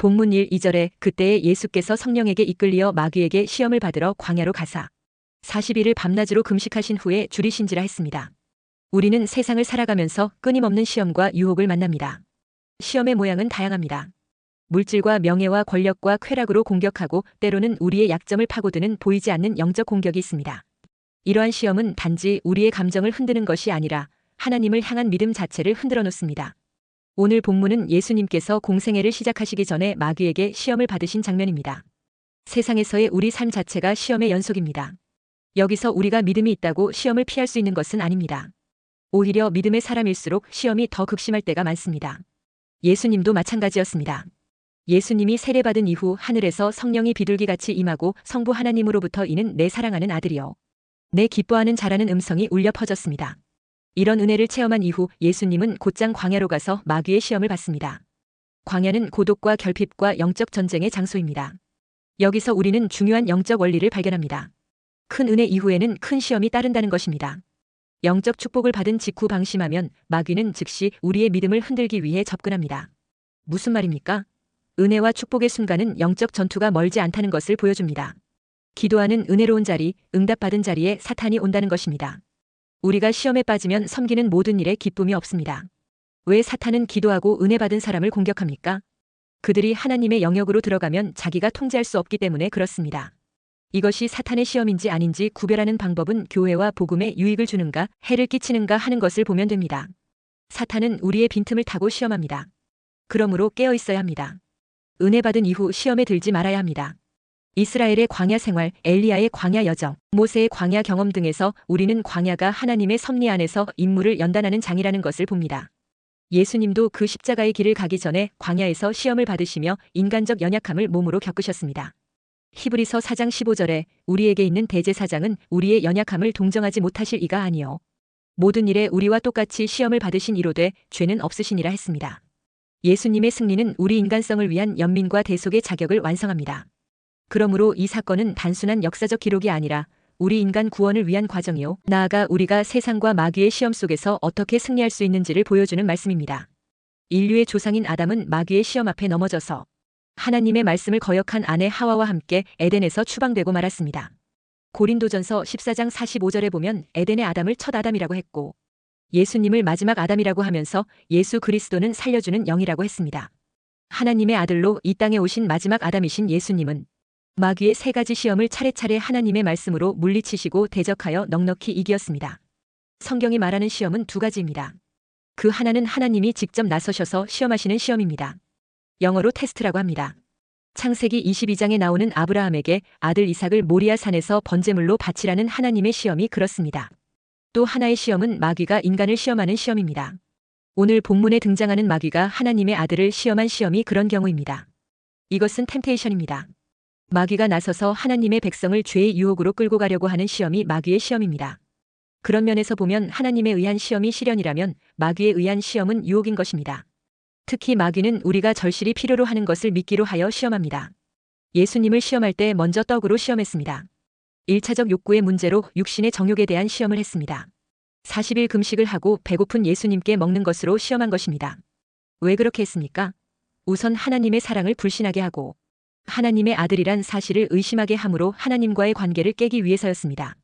본문 1, 2절에 그때에 예수께서 성령에게 이끌리어 마귀에게 시험을 받으러 광야로 가사 40일을 밤낮으로 금식하신 후에 줄이신지라 했습니다. 우리는 세상을 살아가면서 끊임없는 시험과 유혹을 만납니다. 시험의 모양은 다양합니다. 물질과 명예와 권력과 쾌락으로 공격하고 때로는 우리의 약점을 파고드는 보이지 않는 영적 공격이 있습니다. 이러한 시험은 단지 우리의 감정을 흔드는 것이 아니라 하나님을 향한 믿음 자체를 흔들어 놓습니다. 오늘 본문은 예수님께서 공생애를 시작하시기 전에 마귀에게 시험을 받으신 장면입니다. 세상에서의 우리 삶 자체가 시험의 연속입니다. 여기서 우리가 믿음이 있다고 시험을 피할 수 있는 것은 아닙니다. 오히려 믿음의 사람일수록 시험이 더 극심할 때가 많습니다. 예수님도 마찬가지였습니다. 예수님이 세례받은 이후 하늘에서 성령이 비둘기같이 임하고 성부 하나님으로부터 이는 내 사랑하는 아들이요 내 기뻐하는 자라는 음성이 울려 퍼졌습니다. 이런 은혜를 체험한 이후 예수님은 곧장 광야로 가서 마귀의 시험을 받습니다. 광야는 고독과 결핍과 영적 전쟁의 장소입니다. 여기서 우리는 중요한 영적 원리를 발견합니다. 큰 은혜 이후에는 큰 시험이 따른다는 것입니다. 영적 축복을 받은 직후 방심하면 마귀는 즉시 우리의 믿음을 흔들기 위해 접근합니다. 무슨 말입니까? 은혜와 축복의 순간은 영적 전투가 멀지 않다는 것을 보여줍니다. 기도하는 은혜로운 자리, 응답받은 자리에 사탄이 온다는 것입니다. 우리가 시험에 빠지면 섬기는 모든 일에 기쁨이 없습니다. 왜 사탄은 기도하고 은혜 받은 사람을 공격합니까? 그들이 하나님의 영역으로 들어가면 자기가 통제할 수 없기 때문에 그렇습니다. 이것이 사탄의 시험인지 아닌지 구별하는 방법은 교회와 복음에 유익을 주는가, 해를 끼치는가 하는 것을 보면 됩니다. 사탄은 우리의 빈틈을 타고 시험합니다. 그러므로 깨어 있어야 합니다. 은혜 받은 이후 시험에 들지 말아야 합니다. 이스라엘의 광야 생활, 엘리야의 광야 여정, 모세의 광야 경험 등에서 우리는 광야가 하나님의 섭리 안에서 임무를 연단하는 장이라는 것을 봅니다. 예수님도 그 십자가의 길을 가기 전에 광야에서 시험을 받으시며 인간적 연약함을 몸으로 겪으셨습니다. 히브리서 4장 15절에 우리에게 있는 대제사장은 우리의 연약함을 동정하지 못하실 이가 아니요 모든 일에 우리와 똑같이 시험을 받으신 이로되 죄는 없으시니라 했습니다. 예수님의 승리는 우리 인간성을 위한 연민과 대속의 자격을 완성합니다. 그러므로 이 사건은 단순한 역사적 기록이 아니라 우리 인간 구원을 위한 과정이요 나아가 우리가 세상과 마귀의 시험 속에서 어떻게 승리할 수 있는지를 보여주는 말씀입니다. 인류의 조상인 아담은 마귀의 시험 앞에 넘어져서 하나님의 말씀을 거역한 아내 하와와 함께 에덴에서 추방되고 말았습니다. 고린도전서 14장 45절에 보면 에덴의 아담을 첫 아담이라고 했고 예수님을 마지막 아담이라고 하면서 예수 그리스도는 살려주는 영이라고 했습니다. 하나님의 아들로 이 땅에 오신 마지막 아담이신 예수님은 마귀의 세 가지 시험을 차례차례 하나님의 말씀으로 물리치시고 대적하여 넉넉히 이기었습니다. 성경이 말하는 시험은 두 가지입니다. 그 하나는 하나님이 직접 나서셔서 시험하시는 시험입니다. 영어로 테스트라고 합니다. 창세기 22장에 나오는 아브라함에게 아들 이삭을 모리아 산에서 번제물로 바치라는 하나님의 시험이 그렇습니다. 또 하나의 시험은 마귀가 인간을 시험하는 시험입니다. 오늘 본문에 등장하는 마귀가 하나님의 아들을 시험한 시험이 그런 경우입니다. 이것은 템테이션입니다. 마귀가 나서서 하나님의 백성을 죄의 유혹으로 끌고 가려고 하는 시험이 마귀의 시험입니다. 그런 면에서 보면 하나님에 의한 시험이 시련이라면 마귀에 의한 시험은 유혹인 것입니다. 특히 마귀는 우리가 절실히 필요로 하는 것을 믿기로 하여 시험합니다. 예수님을 시험할 때 먼저 떡으로 시험했습니다. 1차적 욕구의 문제로 육신의 정욕에 대한 시험을 했습니다. 40일 금식을 하고 배고픈 예수님께 먹는 것으로 시험한 것입니다. 왜 그렇게 했습니까? 우선 하나님의 사랑을 불신하게 하고 하나님의 아들이란 사실을 의심하게 함으로 하나님과의 관계를 깨기 위해서였습니다.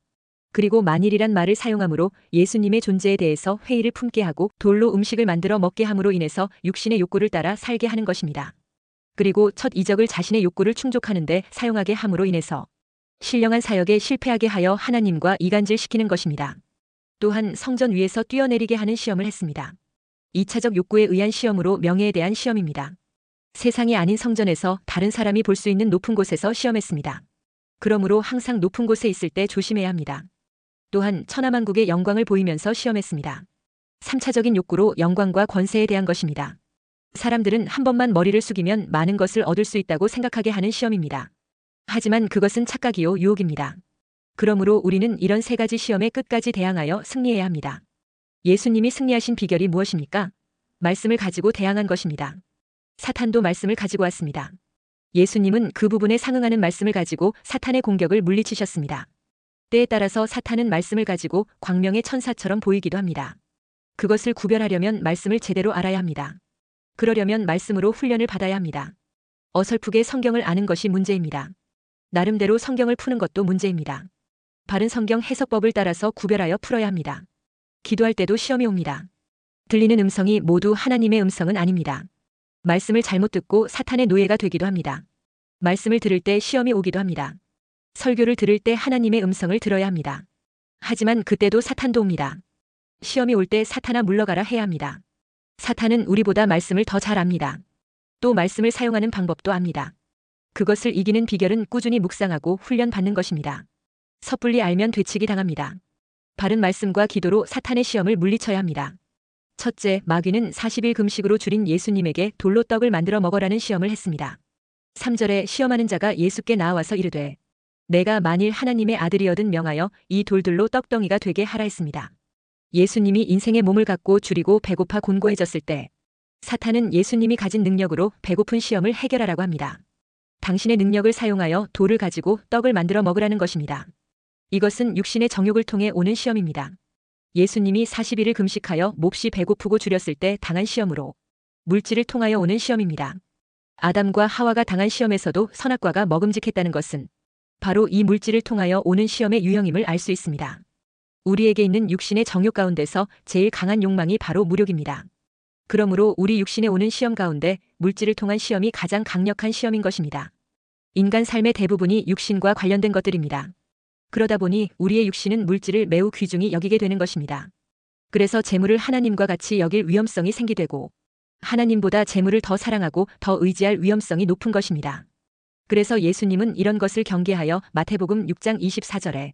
그리고 만일이란 말을 사용함으로 예수님의 존재에 대해서 회의를 품게 하고 돌로 음식을 만들어 먹게 함으로 인해서 육신의 욕구를 따라 살게 하는 것입니다. 그리고 첫 이적을 자신의 욕구를 충족하는데 사용하게 함으로 인해서 신령한 사역에 실패하게 하여 하나님과 이간질시키는 것입니다. 또한 성전 위에서 뛰어내리게 하는 시험을 했습니다. 2차적 욕구에 의한 시험으로 명예에 대한 시험입니다. 세상이 아닌 성전에서 다른 사람이 볼 수 있는 높은 곳에서 시험했습니다. 그러므로 항상 높은 곳에 있을 때 조심해야 합니다. 또한 천하만국의 영광을 보이면서 시험했습니다. 3차적인 욕구로 영광과 권세에 대한 것입니다. 사람들은 한 번만 머리를 숙이면 많은 것을 얻을 수 있다고 생각하게 하는 시험입니다. 하지만 그것은 착각이요 유혹입니다. 그러므로 우리는 이런 세 가지 시험에 끝까지 대항하여 승리해야 합니다. 예수님이 승리하신 비결이 무엇입니까? 말씀을 가지고 대항한 것입니다. 사탄도 말씀을 가지고 왔습니다. 예수님은 그 부분에 상응하는 말씀을 가지고 사탄의 공격을 물리치셨습니다. 때에 따라서 사탄은 말씀을 가지고 광명의 천사처럼 보이기도 합니다. 그것을 구별하려면 말씀을 제대로 알아야 합니다. 그러려면 말씀으로 훈련을 받아야 합니다. 어설프게 성경을 아는 것이 문제입니다. 나름대로 성경을 푸는 것도 문제입니다. 바른 성경 해석법을 따라서 구별하여 풀어야 합니다. 기도할 때도 시험이 옵니다. 들리는 음성이 모두 하나님의 음성은 아닙니다. 말씀을 잘못 듣고 사탄의 노예가 되기도 합니다. 말씀을 들을 때 시험이 오기도 합니다. 설교를 들을 때 하나님의 음성을 들어야 합니다. 하지만 그때도 사탄도 옵니다. 시험이 올 때 사탄아 물러가라 해야 합니다. 사탄은 우리보다 말씀을 더 잘 압니다. 또 말씀을 사용하는 방법도 압니다. 그것을 이기는 비결은 꾸준히 묵상하고 훈련받는 것입니다. 섣불리 알면 되치기 당합니다. 바른 말씀과 기도로 사탄의 시험을 물리쳐야 합니다. 첫째, 마귀는 40일 금식으로 줄인 예수님에게 돌로 떡을 만들어 먹으라는 시험을 했습니다. 3절에 시험하는 자가 예수께 나와서 이르되 내가 만일 하나님의 아들이어든 명하여 이 돌들로 떡덩이가 되게 하라 했습니다. 예수님이 인생의 몸을 갖고 줄이고 배고파 곤고해졌을 때 사탄은 예수님이 가진 능력으로 배고픈 시험을 해결하라고 합니다. 당신의 능력을 사용하여 돌을 가지고 떡을 만들어 먹으라는 것입니다. 이것은 육신의 정욕을 통해 오는 시험입니다. 예수님이 40일을 금식하여 몹시 배고프고 줄였을 때 당한 시험으로 물질을 통하여 오는 시험입니다. 아담과 하와가 당한 시험에서도 선악과가 먹음직했다는 것은 바로 이 물질을 통하여 오는 시험의 유형임을 알 수 있습니다. 우리에게 있는 육신의 정욕 가운데서 제일 강한 욕망이 바로 무욕입니다. 그러므로 우리 육신에 오는 시험 가운데 물질을 통한 시험이 가장 강력한 시험인 것입니다. 인간 삶의 대부분이 육신과 관련된 것들입니다. 그러다 보니 우리의 육신은 물질을 매우 귀중히 여기게 되는 것입니다. 그래서 재물을 하나님과 같이 여길 위험성이 생기되고 하나님보다 재물을 더 사랑하고 더 의지할 위험성이 높은 것입니다. 그래서 예수님은 이런 것을 경계하여 마태복음 6장 24절에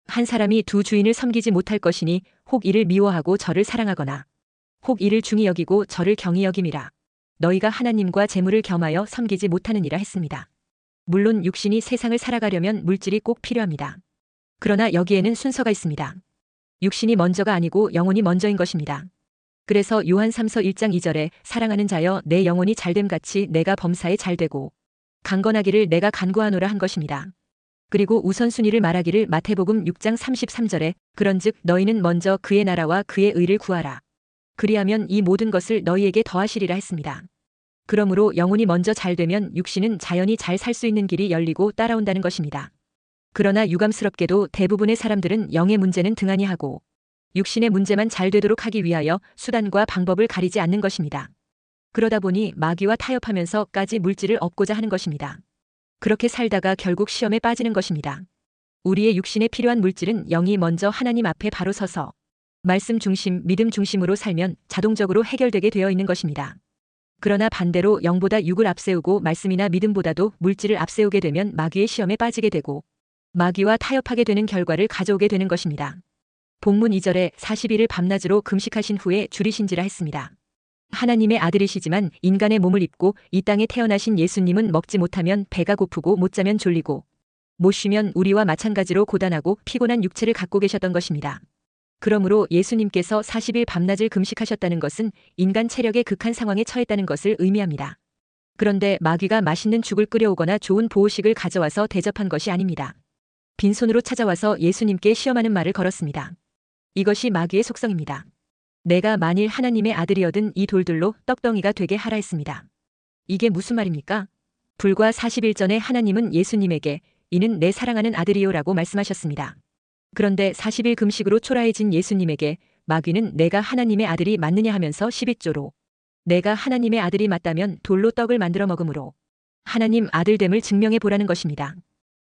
한 사람이 두 주인을 섬기지 못할 것이니 혹 이를 미워하고 저를 사랑하거나 혹 이를 중히 여기고 저를 경히 여김이라. 너희가 하나님과 재물을 겸하여 섬기지 못하느니라 했습니다. 물론 육신이 세상을 살아가려면 물질이 꼭 필요합니다. 그러나 여기에는 순서가 있습니다. 육신이 먼저가 아니고 영혼이 먼저인 것입니다. 그래서 요한 3서 1장 2절에 사랑하는 자여 내 영혼이 잘됨같이 내가 범사에 잘되고 강건하기를 내가 간구하노라 한 것입니다. 그리고 우선순위를 말하기를 마태복음 6장 33절에 그런즉 너희는 먼저 그의 나라와 그의 의를 구하라. 그리하면 이 모든 것을 너희에게 더하시리라 했습니다. 그러므로 영혼이 먼저 잘되면 육신은 자연히 잘 살 수 있는 길이 열리고 따라온다는 것입니다. 그러나 유감스럽게도 대부분의 사람들은 영의 문제는 등한히 하고 육신의 문제만 잘 되도록 하기 위하여 수단과 방법을 가리지 않는 것입니다. 그러다 보니 마귀와 타협하면서까지 물질을 얻고자 하는 것입니다. 그렇게 살다가 결국 시험에 빠지는 것입니다. 우리의 육신에 필요한 물질은 영이 먼저 하나님 앞에 바로 서서 말씀 중심, 믿음 중심으로 살면 자동적으로 해결되게 되어 있는 것입니다. 그러나 반대로 영보다 육을 앞세우고 말씀이나 믿음보다도 물질을 앞세우게 되면 마귀의 시험에 빠지게 되고 마귀와 타협하게 되는 결과를 가져오게 되는 것입니다. 본문 2절에 40일을 밤낮으로 금식하신 후에 줄이신지라 했습니다. 하나님의 아들이시지만 인간의 몸을 입고 이 땅에 태어나신 예수님은 먹지 못하면 배가 고프고 못 자면 졸리고 못 쉬면 우리와 마찬가지로 고단하고 피곤한 육체를 갖고 계셨던 것입니다. 그러므로 예수님께서 40일 밤낮을 금식하셨다는 것은 인간 체력의 극한 상황에 처했다는 것을 의미합니다. 그런데 마귀가 맛있는 죽을 끓여오거나 좋은 보호식을 가져와서 대접한 것이 아닙니다. 빈손으로 찾아와서 예수님께 시험하는 말을 걸었습니다. 이것이 마귀의 속성입니다. 내가 만일 하나님의 아들이어든 이 돌들로 떡덩이가 되게 하라 했습니다. 이게 무슨 말입니까? 불과 40일 전에 하나님은 예수님에게 이는 내 사랑하는 아들이요라고 말씀하셨습니다. 그런데 40일 금식으로 초라해진 예수님에게 마귀는 내가 하나님의 아들이 맞느냐 하면서 11조로 내가 하나님의 아들이 맞다면 돌로 떡을 만들어 먹으므로 하나님 아들됨을 증명해 보라는 것입니다.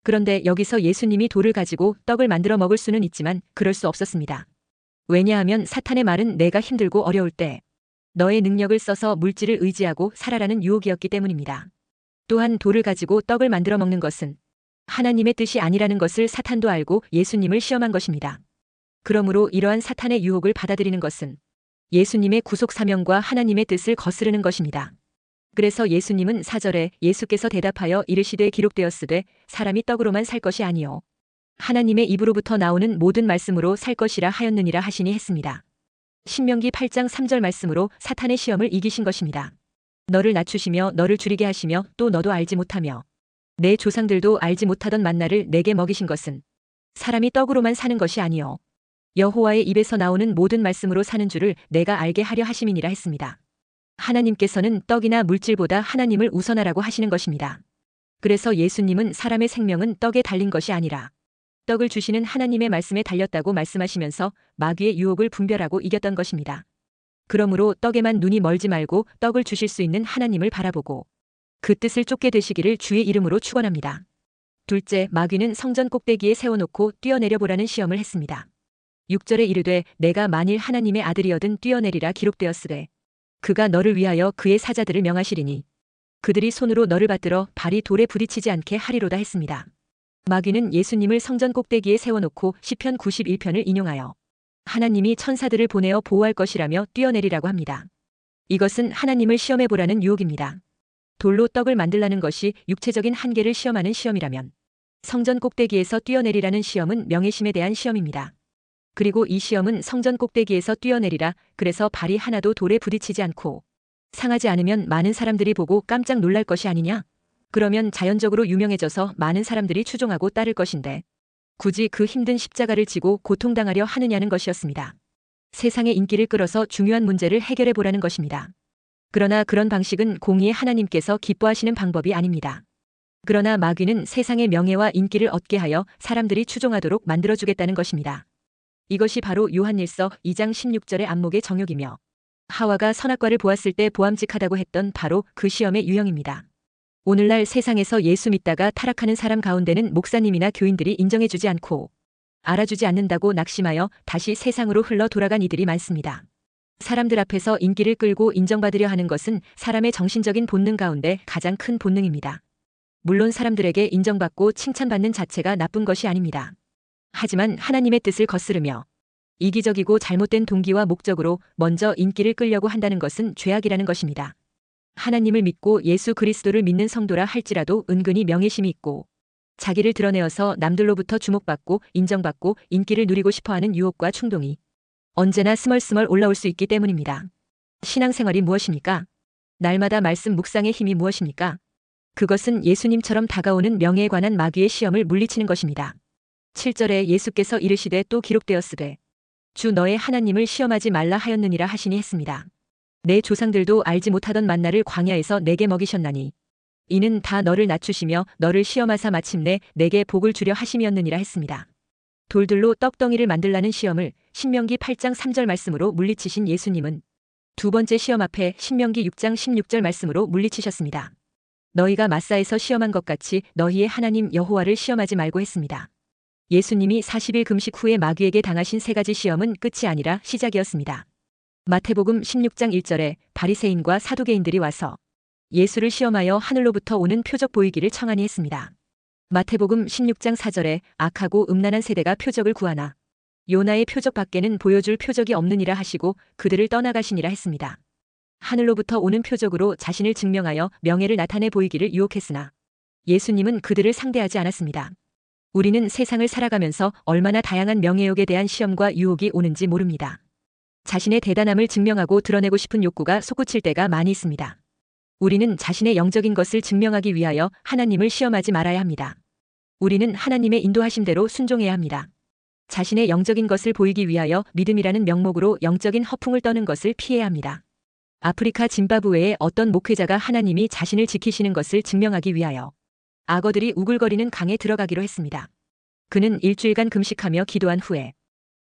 그런데 여기서 예수님이 돌을 가지고 떡을 만들어 먹을 수는 있지만 그럴 수 없었습니다. 왜냐하면 사탄의 말은 내가 힘들고 어려울 때 너의 능력을 써서 물질을 의지하고 살아라는 유혹이었기 때문입니다. 또한 돌을 가지고 떡을 만들어 먹는 것은 하나님의 뜻이 아니라는 것을 사탄도 알고 예수님을 시험한 것입니다. 그러므로 이러한 사탄의 유혹을 받아들이는 것은 예수님의 구속 사명과 하나님의 뜻을 거스르는 것입니다. 그래서 예수님은 4절에 예수께서 대답하여 이르시되 기록되었으되 사람이 떡으로만 살 것이 아니요 하나님의 입으로부터 나오는 모든 말씀으로 살 것이라 하였느니라 하시니 했습니다. 신명기 8장 3절 말씀으로 사탄의 시험을 이기신 것입니다. 너를 낮추시며 너를 줄이게 하시며 또 너도 알지 못하며 내 조상들도 알지 못하던 만나를 내게 먹이신 것은 사람이 떡으로만 사는 것이 아니요 여호와의 입에서 나오는 모든 말씀으로 사는 줄을 내가 알게 하려 하심이니라 했습니다. 하나님께서는 떡이나 물질보다 하나님을 우선하라고 하시는 것입니다. 그래서 예수님은 사람의 생명은 떡에 달린 것이 아니라 떡을 주시는 하나님의 말씀에 달렸다고 말씀하시면서 마귀의 유혹을 분별하고 이겼던 것입니다. 그러므로 떡에만 눈이 멀지 말고 떡을 주실 수 있는 하나님을 바라보고 그 뜻을 쫓게 되시기를 주의 이름으로 축원합니다. 둘째, 마귀는 성전 꼭대기에 세워놓고 뛰어내려 보라는 시험을 했습니다. 6절에 이르되 내가 만일 하나님의 아들이어든 뛰어내리라 기록되었으되 그가 너를 위하여 그의 사자들을 명하시리니 그들이 손으로 너를 받들어 발이 돌에 부딪히지 않게 하리로다 했습니다. 마귀는 예수님을 성전 꼭대기에 세워놓고 시편 91편을 인용하여 하나님이 천사들을 보내어 보호할 것이라며 뛰어내리라고 합니다. 이것은 하나님을 시험해 보라는 유혹입니다. 돌로 떡을 만들라는 것이 육체적인 한계를 시험하는 시험이라면 성전 꼭대기에서 뛰어내리라는 시험은 명예심에 대한 시험입니다. 그리고 이 시험은 성전 꼭대기에서 뛰어내리라, 그래서 발이 하나도 돌에 부딪히지 않고 상하지 않으면 많은 사람들이 보고 깜짝 놀랄 것이 아니냐? 그러면 자연적으로 유명해져서 많은 사람들이 추종하고 따를 것인데 굳이 그 힘든 십자가를 지고 고통당하려 하느냐는 것이었습니다. 세상의 인기를 끌어서 중요한 문제를 해결해 보라는 것입니다. 그러나 그런 방식은 공의의 하나님께서 기뻐하시는 방법이 아닙니다. 그러나 마귀는 세상의 명예와 인기를 얻게 하여 사람들이 추종하도록 만들어주겠다는 것입니다. 이것이 바로 요한일서 2장 16절의 안목의 정욕이며 하와가 선악과를 보았을 때 보암직하다고 했던 바로 그 시험의 유형입니다. 오늘날 세상에서 예수 믿다가 타락하는 사람 가운데는 목사님이나 교인들이 인정해주지 않고 알아주지 않는다고 낙심하여 다시 세상으로 흘러 돌아간 이들이 많습니다. 사람들 앞에서 인기를 끌고 인정받으려 하는 것은 사람의 정신적인 본능 가운데 가장 큰 본능입니다. 물론 사람들에게 인정받고 칭찬받는 자체가 나쁜 것이 아닙니다. 하지만 하나님의 뜻을 거스르며 이기적이고 잘못된 동기와 목적으로 먼저 인기를 끌려고 한다는 것은 죄악이라는 것입니다. 하나님을 믿고 예수 그리스도를 믿는 성도라 할지라도 은근히 명예심이 있고 자기를 드러내어서 남들로부터 주목받고 인정받고 인기를 누리고 싶어하는 유혹과 충동이 언제나 스멀스멀 올라올 수 있기 때문입니다. 신앙생활이 무엇입니까? 날마다 말씀 묵상의 힘이 무엇입니까? 그것은 예수님처럼 다가오는 명예에 관한 마귀의 시험을 물리치는 것입니다. 7절에 예수께서 이르시되 또 기록되었으되 주 너의 하나님을 시험하지 말라 하였느니라 하시니 했습니다. 내 조상들도 알지 못하던 만나를 광야에서 내게 먹이셨나니 이는 다 너를 낮추시며 너를 시험하사 마침내 내게 복을 주려 하심이었느니라 했습니다. 돌들로 떡덩이를 만들라는 시험을 신명기 8장 3절 말씀으로 물리치신 예수님은 두 번째 시험 앞에 신명기 6장 16절 말씀으로 물리치셨습니다. 너희가 마사에서 시험한 것 같이 너희의 하나님 여호와를 시험하지 말고 했습니다. 예수님이 40일 금식 후에 마귀에게 당하신 세 가지 시험은 끝이 아니라 시작이었습니다. 마태복음 16장 1절에 바리새인과 사두개인들이 와서 예수를 시험하여 하늘로부터 오는 표적 보이기를 청하니 했습니다. 마태복음 16장 4절에 악하고 음란한 세대가 표적을 구하나 요나의 표적 밖에는 보여줄 표적이 없느니라 하시고 그들을 떠나가시니라 했습니다. 하늘로부터 오는 표적으로 자신을 증명하여 명예를 나타내 보이기를 유혹했으나 예수님은 그들을 상대하지 않았습니다. 우리는 세상을 살아가면서 얼마나 다양한 명예욕에 대한 시험과 유혹이 오는지 모릅니다. 자신의 대단함을 증명하고 드러내고 싶은 욕구가 솟구칠 때가 많이 있습니다. 우리는 자신의 영적인 것을 증명하기 위하여 하나님을 시험하지 말아야 합니다. 우리는 하나님의 인도하심대로 순종해야 합니다. 자신의 영적인 것을 보이기 위하여 믿음이라는 명목으로 영적인 허풍을 떠는 것을 피해야 합니다. 아프리카 짐바브웨의 어떤 목회자가 하나님이 자신을 지키시는 것을 증명하기 위하여 악어들이 우글거리는 강에 들어가기로 했습니다. 그는 일주일간 금식하며 기도한 후에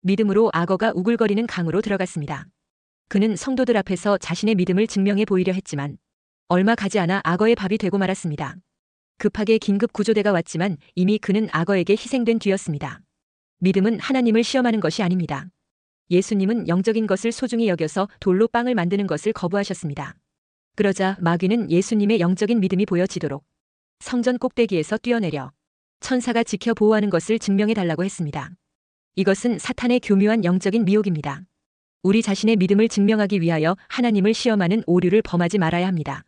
믿음으로 악어가 우글거리는 강으로 들어갔습니다. 그는 성도들 앞에서 자신의 믿음을 증명해 보이려 했지만 얼마 가지 않아 악어의 밥이 되고 말았습니다. 급하게 긴급 구조대가 왔지만 이미 그는 악어에게 희생된 뒤였습니다. 믿음은 하나님을 시험하는 것이 아닙니다. 예수님은 영적인 것을 소중히 여겨서 돌로 빵을 만드는 것을 거부하셨습니다. 그러자 마귀는 예수님의 영적인 믿음이 보여지도록 성전 꼭대기에서 뛰어내려 천사가 지켜 보호하는 것을 증명해 달라고 했습니다. 이것은 사탄의 교묘한 영적인 미혹입니다. 우리 자신의 믿음을 증명하기 위하여 하나님을 시험하는 오류를 범하지 말아야 합니다.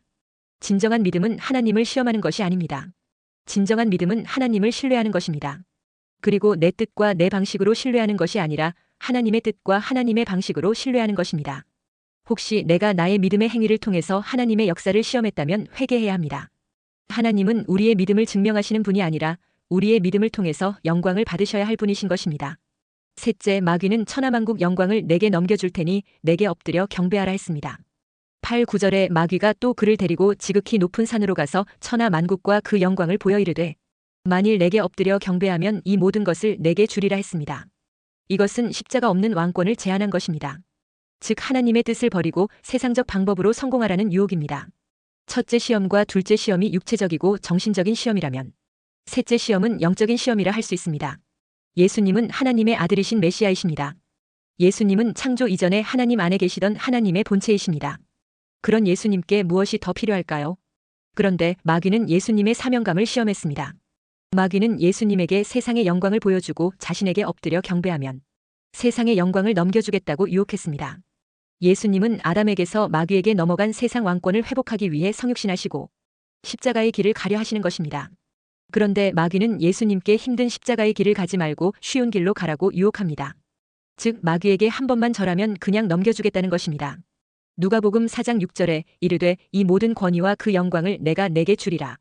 진정한 믿음은 하나님을 시험하는 것이 아닙니다. 진정한 믿음은 하나님을 신뢰하는 것입니다. 그리고 내 뜻과 내 방식으로 신뢰하는 것이 아니라 하나님의 뜻과 하나님의 방식으로 신뢰하는 것입니다. 혹시 내가 나의 믿음의 행위를 통해서 하나님의 역사를 시험했다면 회개해야 합니다. 하나님은 우리의 믿음을 증명하시는 분이 아니라 우리의 믿음을 통해서 영광을 받으셔야 할 분이신 것입니다. 셋째, 마귀는 천하만국 영광을 내게 넘겨줄 테니 내게 엎드려 경배하라 했습니다. 8, 9절에 마귀가 또 그를 데리고 지극히 높은 산으로 가서 천하 만국과 그 영광을 보여 이르되 만일 내게 엎드려 경배하면 이 모든 것을 내게 주리라 했습니다. 이것은 십자가 없는 왕권을 제안한 것입니다. 즉 하나님의 뜻을 버리고 세상적 방법으로 성공하라는 유혹입니다. 첫째 시험과 둘째 시험이 육체적이고 정신적인 시험이라면 셋째 시험은 영적인 시험이라 할 수 있습니다. 예수님은 하나님의 아들이신 메시아이십니다. 예수님은 창조 이전에 하나님 안에 계시던 하나님의 본체이십니다. 그런 예수님께 무엇이 더 필요할까요? 그런데 마귀는 예수님의 사명감을 시험했습니다. 마귀는 예수님에게 세상의 영광을 보여주고 자신에게 엎드려 경배하면 세상의 영광을 넘겨주겠다고 유혹했습니다. 예수님은 아담에게서 마귀에게 넘어간 세상 왕권을 회복하기 위해 성육신하시고 십자가의 길을 가려 하시는 것입니다. 그런데 마귀는 예수님께 힘든 십자가의 길을 가지 말고 쉬운 길로 가라고 유혹합니다. 즉 마귀에게 한 번만 절하면 그냥 넘겨주겠다는 것입니다. 누가복음 4장 6절에 이르되 이 모든 권위와 그 영광을 내가 내게 주리라.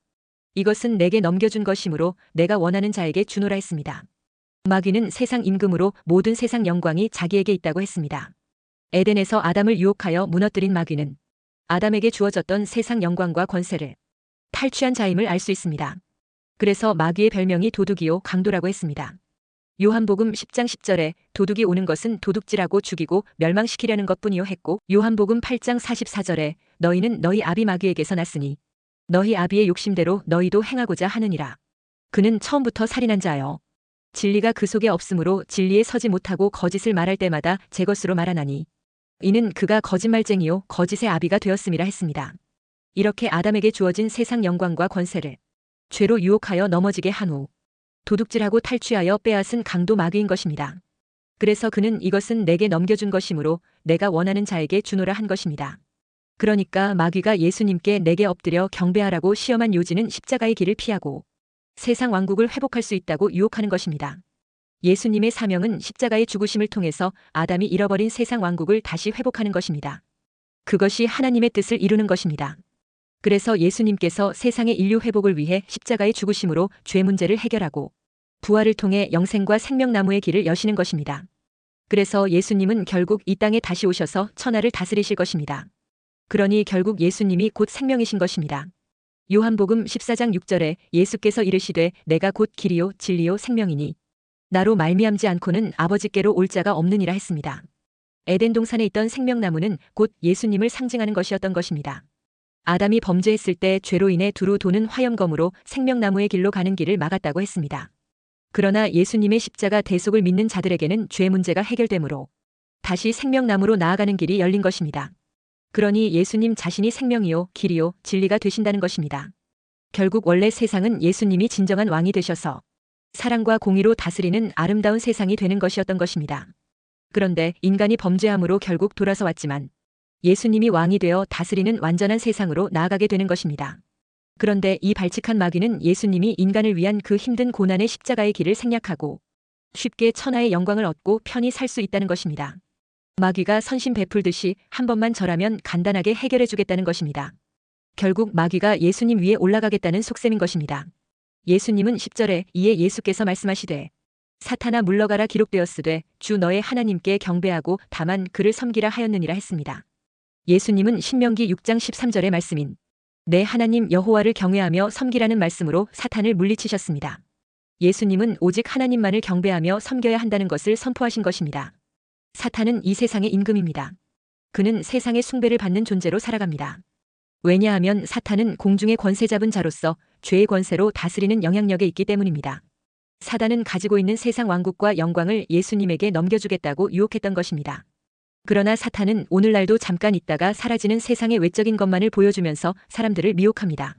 이것은 내게 넘겨준 것이므로 내가 원하는 자에게 주노라 했습니다. 마귀는 세상 임금으로 모든 세상 영광이 자기에게 있다고 했습니다. 에덴에서 아담을 유혹하여 무너뜨린 마귀는 아담에게 주어졌던 세상 영광과 권세를 탈취한 자임을 알 수 있습니다. 그래서 마귀의 별명이 도둑이요 강도라고 했습니다. 요한복음 10장 10절에 도둑이 오는 것은 도둑질하고 죽이고 멸망시키려는 것뿐이요 했고 요한복음 8장 44절에 너희는 너희 아비 마귀에게서 났으니 너희 아비의 욕심대로 너희도 행하고자 하느니라. 그는 처음부터 살인한 자여 진리가 그 속에 없으므로 진리에 서지 못하고 거짓을 말할 때마다 제 것으로 말하나니 이는 그가 거짓말쟁이요 거짓의 아비가 되었음이라 했습니다. 이렇게 아담에게 주어진 세상 영광과 권세를 죄로 유혹하여 넘어지게 한 후 도둑질하고 탈취하여 빼앗은 강도 마귀인 것입니다. 그래서 그는 이것은 내게 넘겨준 것이므로 내가 원하는 자에게 주노라 한 것입니다. 그러니까 마귀가 예수님께 내게 엎드려 경배하라고 시험한 요지는 십자가의 길을 피하고 세상 왕국을 회복할 수 있다고 유혹하는 것입니다. 예수님의 사명은 십자가의 죽으심을 통해서 아담이 잃어버린 세상 왕국을 다시 회복하는 것입니다. 그것이 하나님의 뜻을 이루는 것입니다. 그래서 예수님께서 세상의 인류 회복을 위해 십자가의 죽으심으로 죄 문제를 해결하고 부활을 통해 영생과 생명나무의 길을 여시는 것입니다. 그래서 예수님은 결국 이 땅에 다시 오셔서 천하를 다스리실 것입니다. 그러니 결국 예수님이 곧 생명이신 것입니다. 요한복음 14장 6절에 예수께서 이르시되 내가 곧 길이요 진리요 생명이니 나로 말미암지 않고는 아버지께로 올 자가 없느니라 했습니다. 에덴 동산에 있던 생명나무는 곧 예수님을 상징하는 것이었던 것입니다. 아담이 범죄했을 때 죄로 인해 두루 도는 화염검으로 생명나무의 길로 가는 길을 막았다고 했습니다. 그러나 예수님의 십자가 대속을 믿는 자들에게는 죄 문제가 해결되므로 다시 생명나무로 나아가는 길이 열린 것입니다. 그러니 예수님 자신이 생명이요 길이요 진리가 되신다는 것입니다. 결국 원래 세상은 예수님이 진정한 왕이 되셔서 사랑과 공의로 다스리는 아름다운 세상이 되는 것이었던 것입니다. 그런데 인간이 범죄함으로 결국 돌아서 왔지만 예수님이 왕이 되어 다스리는 완전한 세상으로 나아가게 되는 것입니다. 그런데 이 발칙한 마귀는 예수님이 인간을 위한 그 힘든 고난의 십자가의 길을 생략하고 쉽게 천하의 영광을 얻고 편히 살 수 있다는 것입니다. 마귀가 선심 베풀듯이 한 번만 절하면 간단하게 해결해 주겠다는 것입니다. 결국 마귀가 예수님 위에 올라가겠다는 속셈인 것입니다. 예수님은 10절에 이에 예수께서 말씀하시되 사탄아 물러가라 기록되었으되 주 너의 하나님께 경배하고 다만 그를 섬기라 하였느니라 했습니다. 예수님은 신명기 6장 13절의 말씀인 내 하나님 여호와를 경외하며 섬기라는 말씀으로 사탄을 물리치셨습니다. 예수님은 오직 하나님만을 경배하며 섬겨야 한다는 것을 선포하신 것입니다. 사탄은 이 세상의 임금입니다. 그는 세상의 숭배를 받는 존재로 살아갑니다. 왜냐하면 사탄은 공중의 권세 잡은 자로서 죄의 권세로 다스리는 영향력에 있기 때문입니다. 사단은 가지고 있는 세상 왕국과 영광을 예수님에게 넘겨주겠다고 유혹했던 것입니다. 그러나 사탄은 오늘날도 잠깐 있다가 사라지는 세상의 외적인 것만을 보여주면서 사람들을 미혹합니다.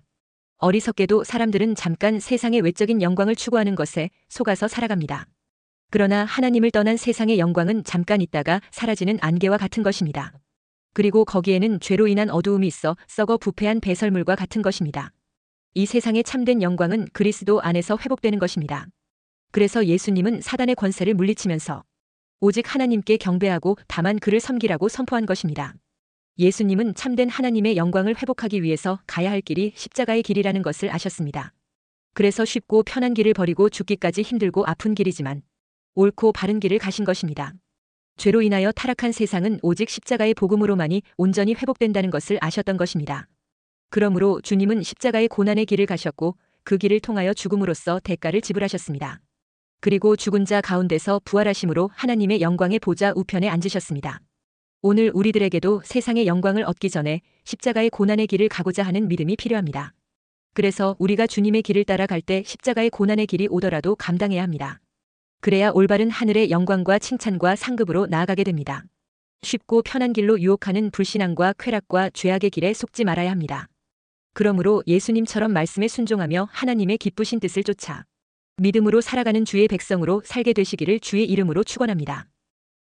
어리석게도 사람들은 잠깐 세상의 외적인 영광을 추구하는 것에 속아서 살아갑니다. 그러나 하나님을 떠난 세상의 영광은 잠깐 있다가 사라지는 안개와 같은 것입니다. 그리고 거기에는 죄로 인한 어두움이 있어 썩어 부패한 배설물과 같은 것입니다. 이 세상의 참된 영광은 그리스도 안에서 회복되는 것입니다. 그래서 예수님은 사단의 권세를 물리치면서 오직 하나님께 경배하고 다만 그를 섬기라고 선포한 것입니다. 예수님은 참된 하나님의 영광을 회복하기 위해서 가야 할 길이 십자가의 길이라는 것을 아셨습니다. 그래서 쉽고 편한 길을 버리고 죽기까지 힘들고 아픈 길이지만 옳고 바른 길을 가신 것입니다. 죄로 인하여 타락한 세상은 오직 십자가의 복음으로만이 온전히 회복된다는 것을 아셨던 것입니다. 그러므로 주님은 십자가의 고난의 길을 가셨고 그 길을 통하여 죽음으로써 대가를 지불하셨습니다. 그리고 죽은 자 가운데서 부활하심으로 하나님의 영광의 보좌 우편에 앉으셨습니다. 오늘 우리들에게도 세상의 영광을 얻기 전에 십자가의 고난의 길을 가고자 하는 믿음이 필요합니다. 그래서 우리가 주님의 길을 따라갈 때 십자가의 고난의 길이 오더라도 감당해야 합니다. 그래야 올바른 하늘의 영광과 칭찬과 상급으로 나아가게 됩니다. 쉽고 편한 길로 유혹하는 불신앙과 쾌락과 죄악의 길에 속지 말아야 합니다. 그러므로 예수님처럼 말씀에 순종하며 하나님의 기쁘신 뜻을 쫓아 믿음으로 살아가는 주의 백성으로 살게 되시기를 주의 이름으로 축원합니다.